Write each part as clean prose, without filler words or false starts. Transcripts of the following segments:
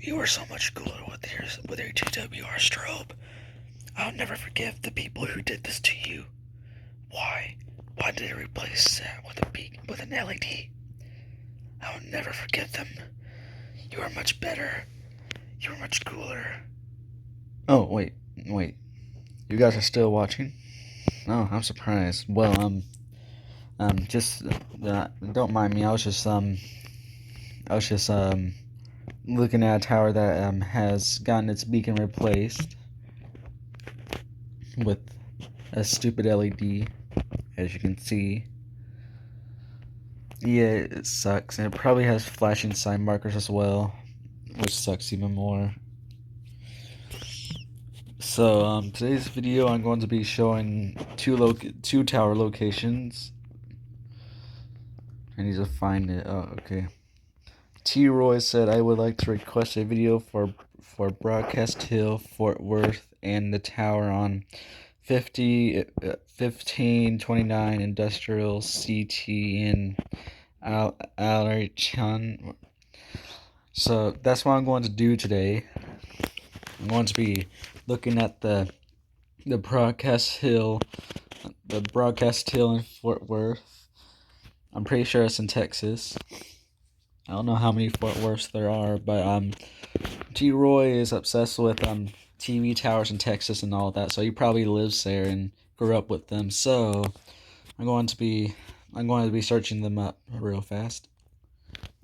You were so much cooler with your TWR strobe. I'll never forgive the people who did this to you. Why? Why did they replace that with an LED? I will never forgive them. You are much better. You are much cooler. Oh, wait. You guys are still watching? Oh, I'm surprised. Well, just don't mind me. I was just looking at a tower that has gotten its beacon replaced with a stupid LED, as you can see. Yeah, it sucks, and it probably has flashing sign markers as well, which sucks even more. So, today's video, I'm going to be showing two tower locations. I need to find it. Oh, okay. T. Roy said I would like to request a video for Broadcast Hill, Fort Worth, and the tower on 1529 Industrial CT in Allerton. So that's what I'm going to do today. I'm going to be looking at the Broadcast Hill, in Fort Worth. I'm pretty sure it's in Texas. I don't know how many Fort Worths there are, but T. Roy is obsessed with TV towers in Texas and all that, so he probably lives there and grew up with them. So I'm going to be searching them up real fast.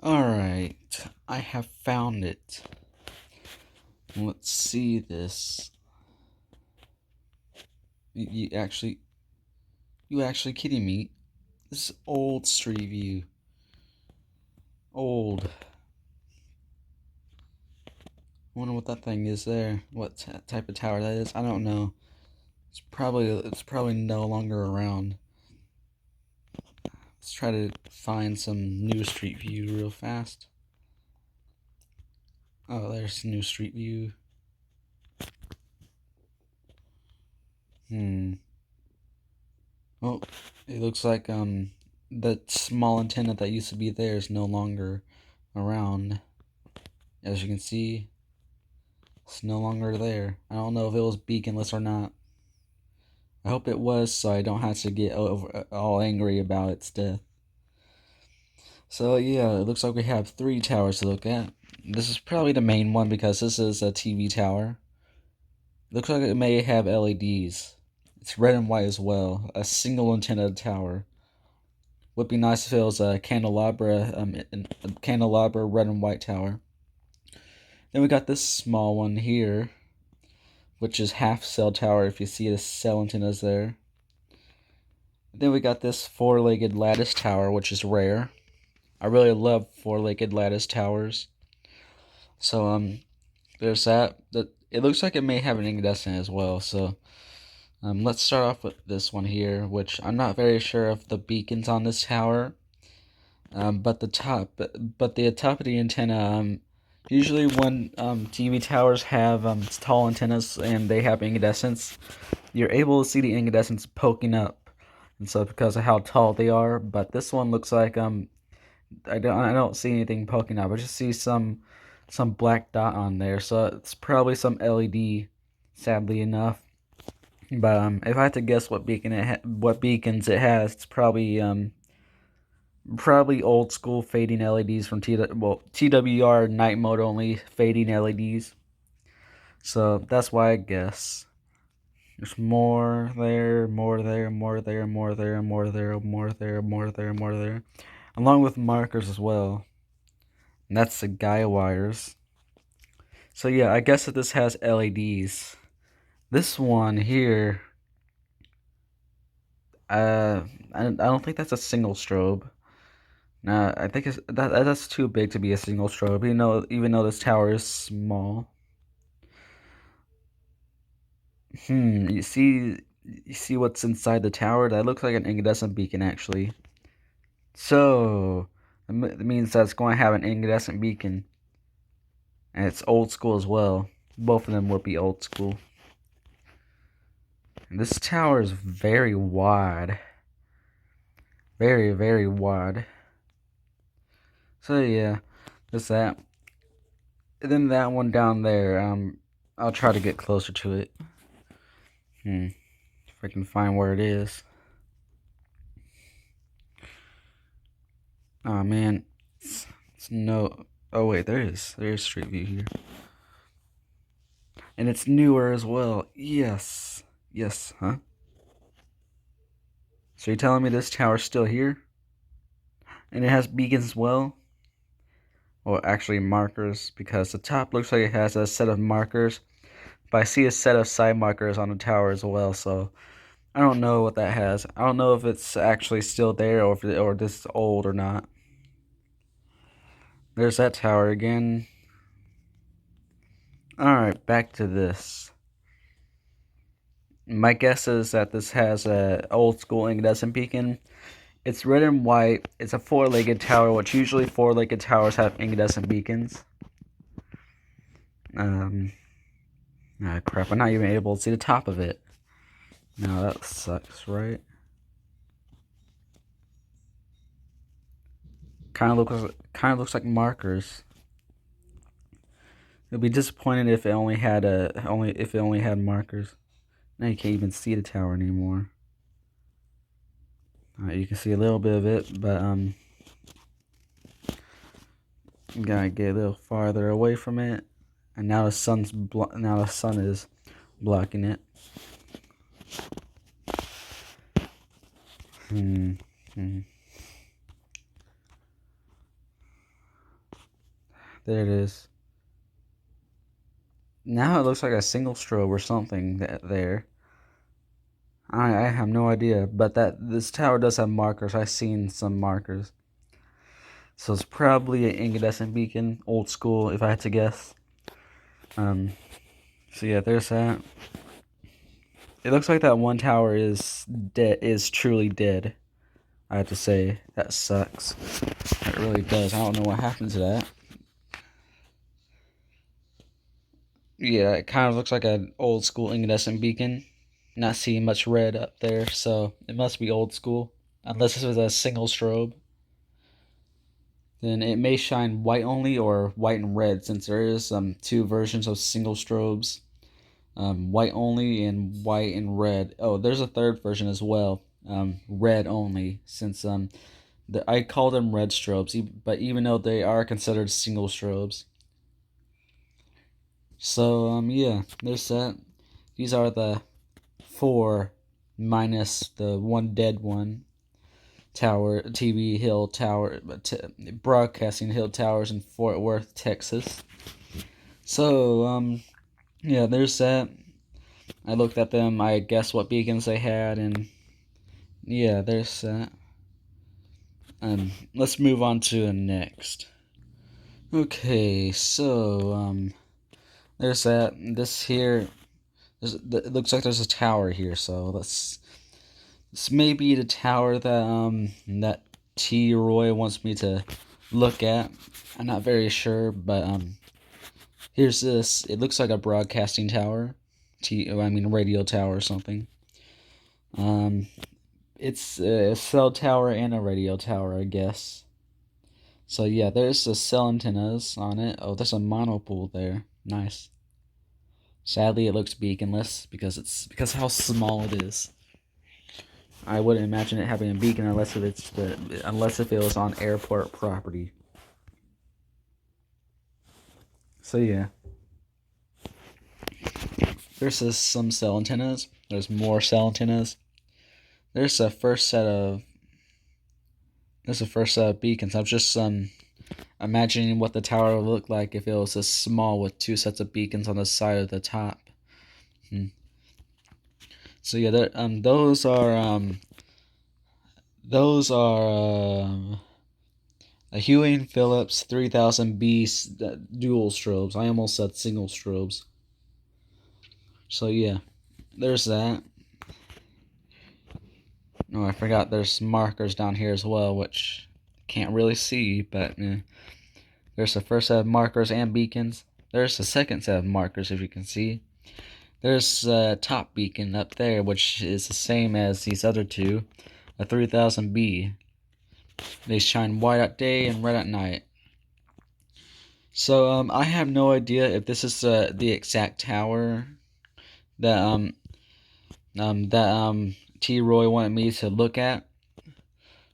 All right, I have found it. Let's see this. You actually kidding me? This is old Street View. Old. I wonder what that thing is there. What type of tower that is? I don't know. It's probably no longer around. Let's try to find some new Street View real fast. Oh, there's new Street View. Oh, it looks like that small antenna that used to be there is no longer around. As you can see, it's no longer there. I don't know if it was beaconless or not. I hope it was, so I don't have to get all angry about its death. So yeah, it looks like we have 3 towers to look at. This is probably the main one because this is a TV tower. Looks like it may have LEDs. It's red and white as well. A single antenna tower. Would be nice if it was a candelabra, red and white tower. Then we got this small one here, which is half cell tower. If you see the cell antennas there. Then we got this 4-legged lattice tower, which is rare. I really love 4-legged lattice towers. So there's that. It looks like it may have an incandescent as well. So let's start off with this one here, which I'm not very sure of the beacons on this tower. But the top of the antenna. Usually when TV towers have tall antennas and they have incandescents, you're able to see the incandescents poking up, and so because of how tall they are. But this one looks like I don't see anything poking up. I just see some black dot on there, so it's probably some LED. Sadly enough, but if I had to guess what beacons it has, it's probably old school fading LEDs from TWR night mode only fading LEDs. So that's why I guess. There's more there, more there, more there, more there, more there, more there, more there, more there, along with markers as well. And that's the guy wires. So yeah, I guess that this has LEDs. This one here, I don't think that's a single strobe. Nah, I think that's too big to be a single strobe. Even though this tower is small. You see what's inside the tower? That looks like an incandescent beacon actually. So it means that it's going to have an incandescent beacon, and it's old school as well. Both of them would be old school. And this tower is very wide. Very, very wide. So yeah, that's that. then that one down there, I'll try to get closer to it. If I can find where it is. Oh man, it's no. Oh wait, there is street view here, and it's newer as well. Yes, huh? So you're telling me this tower's still here, and it has beacons as well? Well, actually markers, because the top looks like it has a set of markers, but I see a set of side markers on the tower as well. So I don't know what that has. I don't know if it's actually still there or or this is old or not. There's that tower again. Alright, back to this. My guess is that this has a old school incandescent beacon. It's red and white. It's a four-legged tower, which usually four-legged towers have incandescent beacons. Crap, I'm not even able to see the top of it. No, that sucks, right? Kind of looks like markers. It'd be disappointing if it only had markers. Now you can't even see the tower anymore. You can see a little bit of it, but you gotta get a little farther away from it. And now the sun is blocking it. There it is. Now it looks like a single strobe or something there. I have no idea, but this tower does have markers. I've seen some markers. So it's probably an incandescent beacon, old school, if I had to guess. So yeah, there's that. It looks like that one tower is truly dead. I have to say, that sucks. It really does. I don't know what happened to that. Yeah, it kind of looks like an old school incandescent beacon. Not seeing much red up there, so it must be old school. Unless this was a single strobe. Then it may shine white only or white and red, since there is two versions of single strobes. White only and white and red. Oh, there's a third version as well. Red only, since I call them red strobes, but even though they are considered single strobes. So yeah, there's that. These are the 4 minus the one dead one. Tower, TV Hill Tower, Broadcasting Hill Towers in Fort Worth, Texas. So yeah, there's that. I looked at them. I guessed what beacons they had, and yeah, there's that. Let's move on to the next. Okay, so there's that. This here, it looks like there's a tower here. So this may be the tower that that T. Roy wants me to look at. I'm not very sure, but here's this. It looks like a broadcasting tower, radio tower or something. It's a cell tower and a radio tower, I guess. So yeah, there's the cell antennas on it. Oh, there's a monopole there. Nice. Sadly, it looks beaconless because how small it is. I wouldn't imagine it having a beacon unless if it was on airport property. So yeah, there's some cell antennas. There's more cell antennas. There's a first set of beacons. I'm just imagining what the tower would look like if it was this small with 2 sets of beacons on the side of the top. So yeah, those are a Hewing Phillips 3000B dual strobes. I almost said single strobes. So yeah, there's that. No, I forgot there's markers down here as well, which can't really see, but there's the first set of markers and beacons. There's the second set of markers, if you can see. There's a top beacon up there, which is the same as these other two, a 3000B. They shine white at day and red at night. So I have no idea if this is the exact tower that T Roy wanted me to look at,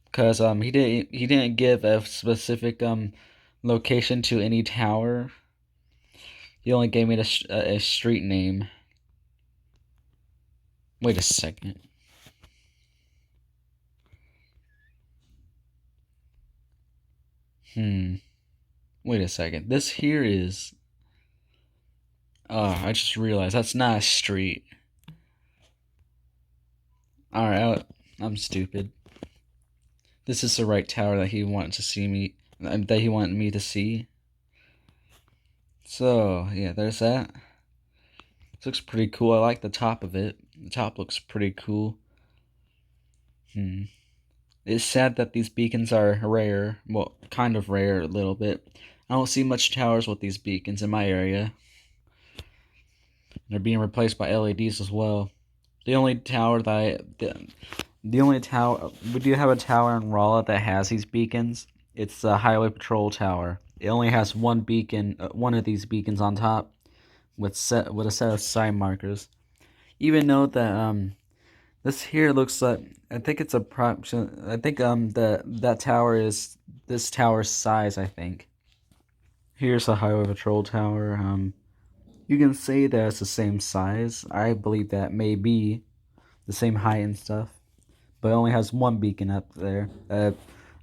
because he didn't give a specific location to any tower. He only gave me a street name. Wait a second. Wait a second. This here is. Oh, I just realized that's not a street. Alright, I'm stupid. This is the right tower that he wanted to see me. That he wanted me to see. So, yeah, there's that. This looks pretty cool. I like the top of it. The top looks pretty cool. It's sad that these beacons are rare. Well, kind of rare a little bit. I don't see much towers with these beacons in my area. They're being replaced by LEDs as well. The only tower the only tower, we do have a tower in Rolla that has these beacons. It's the Highway Patrol Tower. It only has one beacon, one of these beacons on top, with a set of sign markers. Even though that this here looks like, I think it's I think that tower is this tower's size. I think. Here's the Highway Patrol Tower. You can say that it's the same size. I believe that may be the same height and stuff, but it only has one beacon up there, a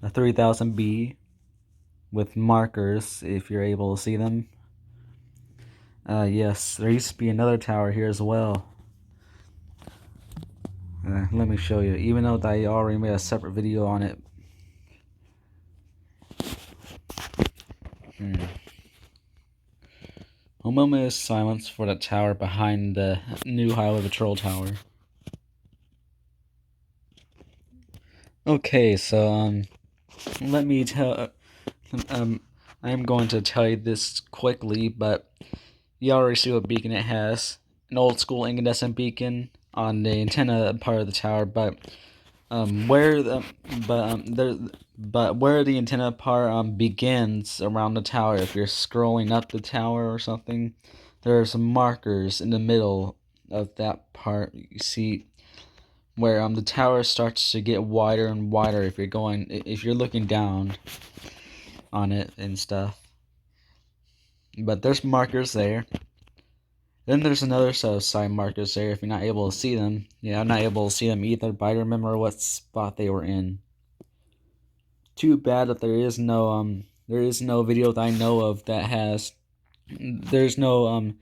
3000B with markers if you're able to see them. Yes, there used to be another tower here as well. Let me show you, even though I already made a separate video on it. A moment of silence for the tower behind the new Highway Patrol Tower. Okay, so let me tell. I am going to tell you this quickly, but you already see what beacon it has. An old school incandescent beacon on the antenna part of the tower, but where the antenna part begins around the tower, if you're scrolling up the tower or something, there are some markers in the middle of that part. You see where the tower starts to get wider and wider if you're looking down on it and stuff. But there's markers there. Then there's another set of side markers there if you're not able to see them. Yeah, I'm not able to see them either, but I remember what spot they were in. Too bad that there is no video that I know of that has. There's no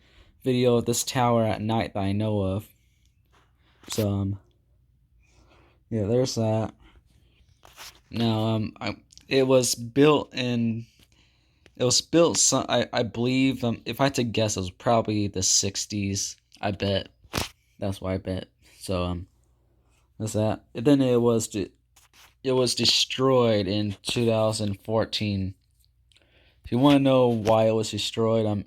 video of this tower at night that I know of. So yeah, there's that. Now it was built in. It was built, I believe, if I had to guess, it was probably the 60s. I bet. That's why I bet. So, that's that. And then it was destroyed in 2014. If you want to know why it was destroyed,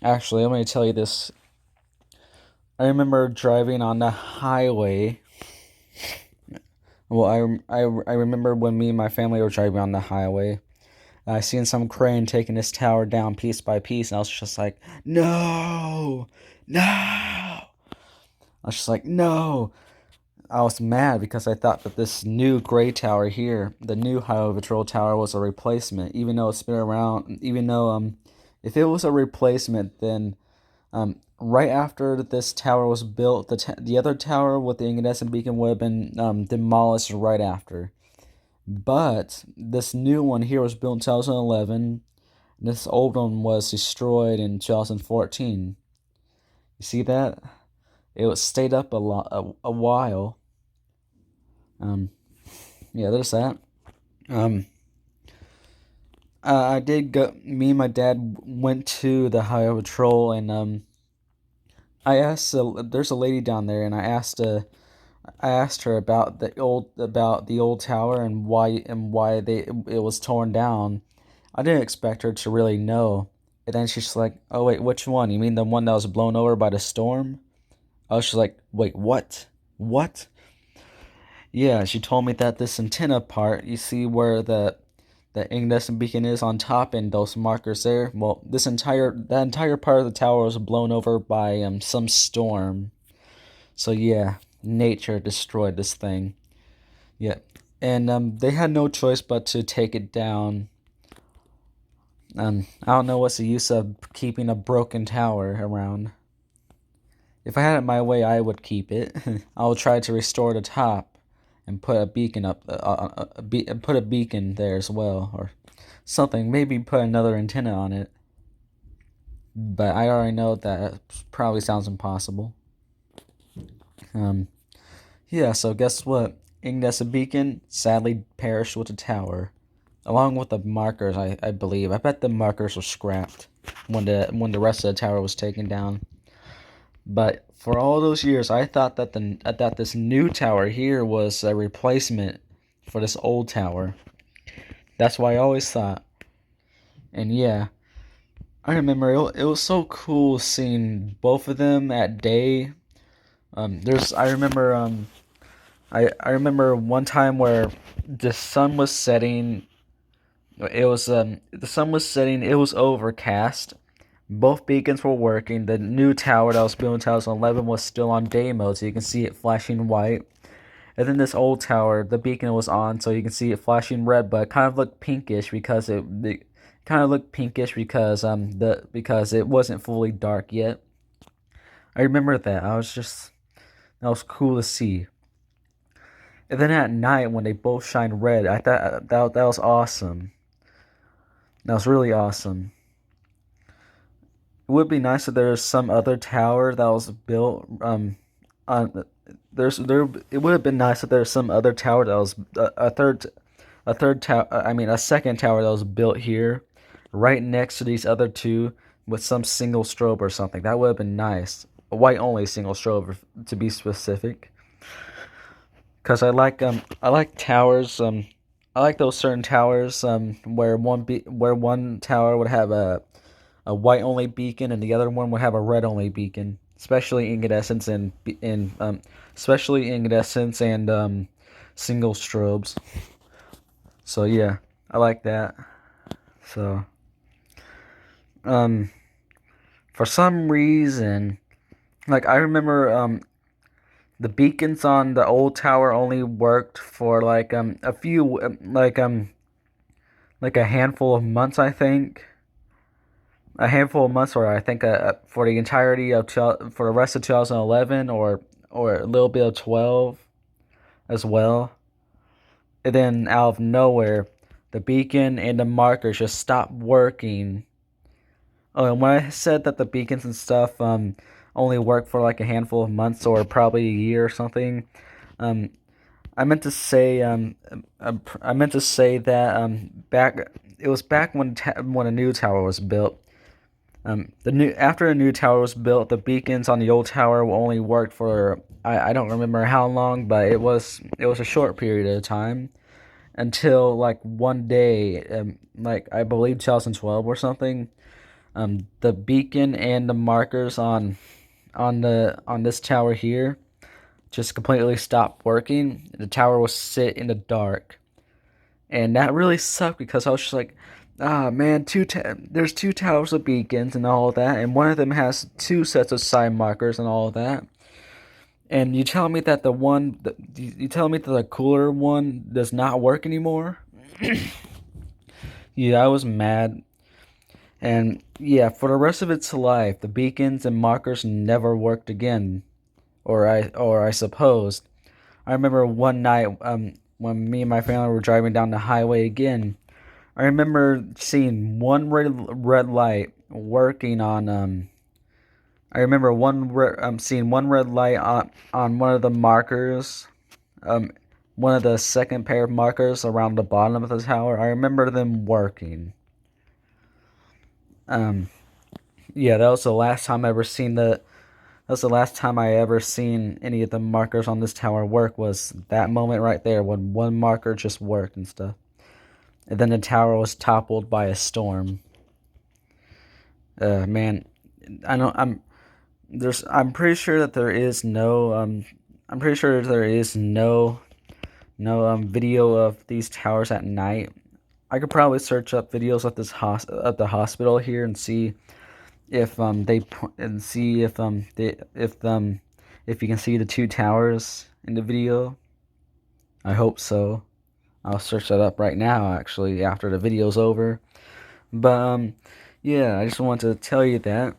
actually, I'm going to tell you this. I remember driving on the highway. Well, I remember when me and my family were driving on the highway. I seen some crane taking this tower down piece by piece, and I was just like, no, no. I was just like, no. I was mad because I thought that this new gray tower here, the new Highway Patrol Tower, was a replacement, even though it's been around. Even though if it was a replacement, then right after this tower was built, the other tower with the incandescent beacon would have been demolished right after. But this new one here was built in 2011. This old one was destroyed in 2014. You see that? It was stayed up a while. Yeah, there's that. I did go. Me and my dad went to the Highway Patrol, and I asked. There's a lady down there, and I asked her about the old tower and why it was torn down. I didn't expect her to really know. And then she's like, "Oh wait, which one? You mean the one that was blown over by the storm?" I was just like, "Wait, what? What?" Yeah, she told me that this antenna part, you see where the the incandescent beacon is on top and those markers there. Well, that entire part of the tower was blown over by some storm. So yeah, nature destroyed this thing. Yeah, and they had no choice but to take it down. I don't know what's the use of keeping a broken tower around. If I had it my way, I would keep it. I would try to restore the top and put a beacon up, put a beacon there as well, or something. Maybe put another antenna on it. But I already know that probably sounds impossible. Yeah. So guess what? Incandescent beacon sadly perished with the tower, along with the markers. I believe. I bet the markers were scrapped when the rest of the tower was taken down. But for all those years, I thought that this new tower here was a replacement for this old tower. That's what I always thought. And yeah, I remember it was so cool seeing both of them at day. I remember one time where the sun was setting. The sun was setting. It was overcast. Both beacons were working. The new tower that was built in 2011 was still on day mode, so you can see it flashing white. And then this old tower, the beacon was on, so you can see it flashing red, but it kind of looked pinkish because it kind of looked pinkish because it wasn't fully dark yet. I remember that. That was cool to see. And then at night when they both shine red, I thought that was awesome. That was really awesome. It would be nice if there was some other tower that was built on it would have been nice if there was some other tower that was a second tower that was built here right next to these other two with some single strobe or something. That would have been nice. A white only single strobe to be specific. Cuz I like towers I like those certain towers where one tower would have a white only beacon and the other one would have a red only beacon, especially incandescence and single strobes. So yeah, I like that. So for some reason, like I remember the beacons on the old tower only worked for like a few like a handful of months, I think. A handful of months, or I think for the entirety of for the rest of 2011, or a little bit of 12 as well. And then out of nowhere, the beacon and the markers just stopped working. Oh, and when I said that the beacons and stuff only work for like a handful of months or probably a year or something, I meant to say that back it was back when a new tower was built. After a new tower was built, the beacons on the old tower only worked for I don't remember how long, but it was a short period of time until like one day, like I believe 2012 or something. The beacon and the markers on this tower here just completely stopped working. The tower was sit in the dark, and that really sucked because I was just like, ah man, there's two towers of beacons and all of that, and one of them has two sets of side markers and all of that. And you tell me that you tell me that the cooler one does not work anymore? Yeah, I was mad. And yeah, for the rest of its life, the beacons and markers never worked again, or I supposed. I remember one night, when me and my family were driving down the highway again. I remember seeing one red light working on. I remember seeing one red light on one of the markers, one of the second pair of markers around the bottom of the tower. I remember them working. Yeah, that was the last time I ever seen the. That was the last time I ever seen any of the markers on this tower work. Was that moment right there when one marker just worked and stuff, and then the tower was toppled by a storm. Man, I know I'm pretty sure that there is no I'm pretty sure there is no video of these towers at night. I could probably search up videos at this at the hospital here and see if if you can see the two towers in the video. I hope so. I'll search that up right now, actually, after the video's over. But yeah, I just wanted to tell you that.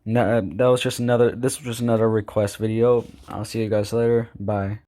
No, that was just another. This was just another request video. I'll see you guys later. Bye.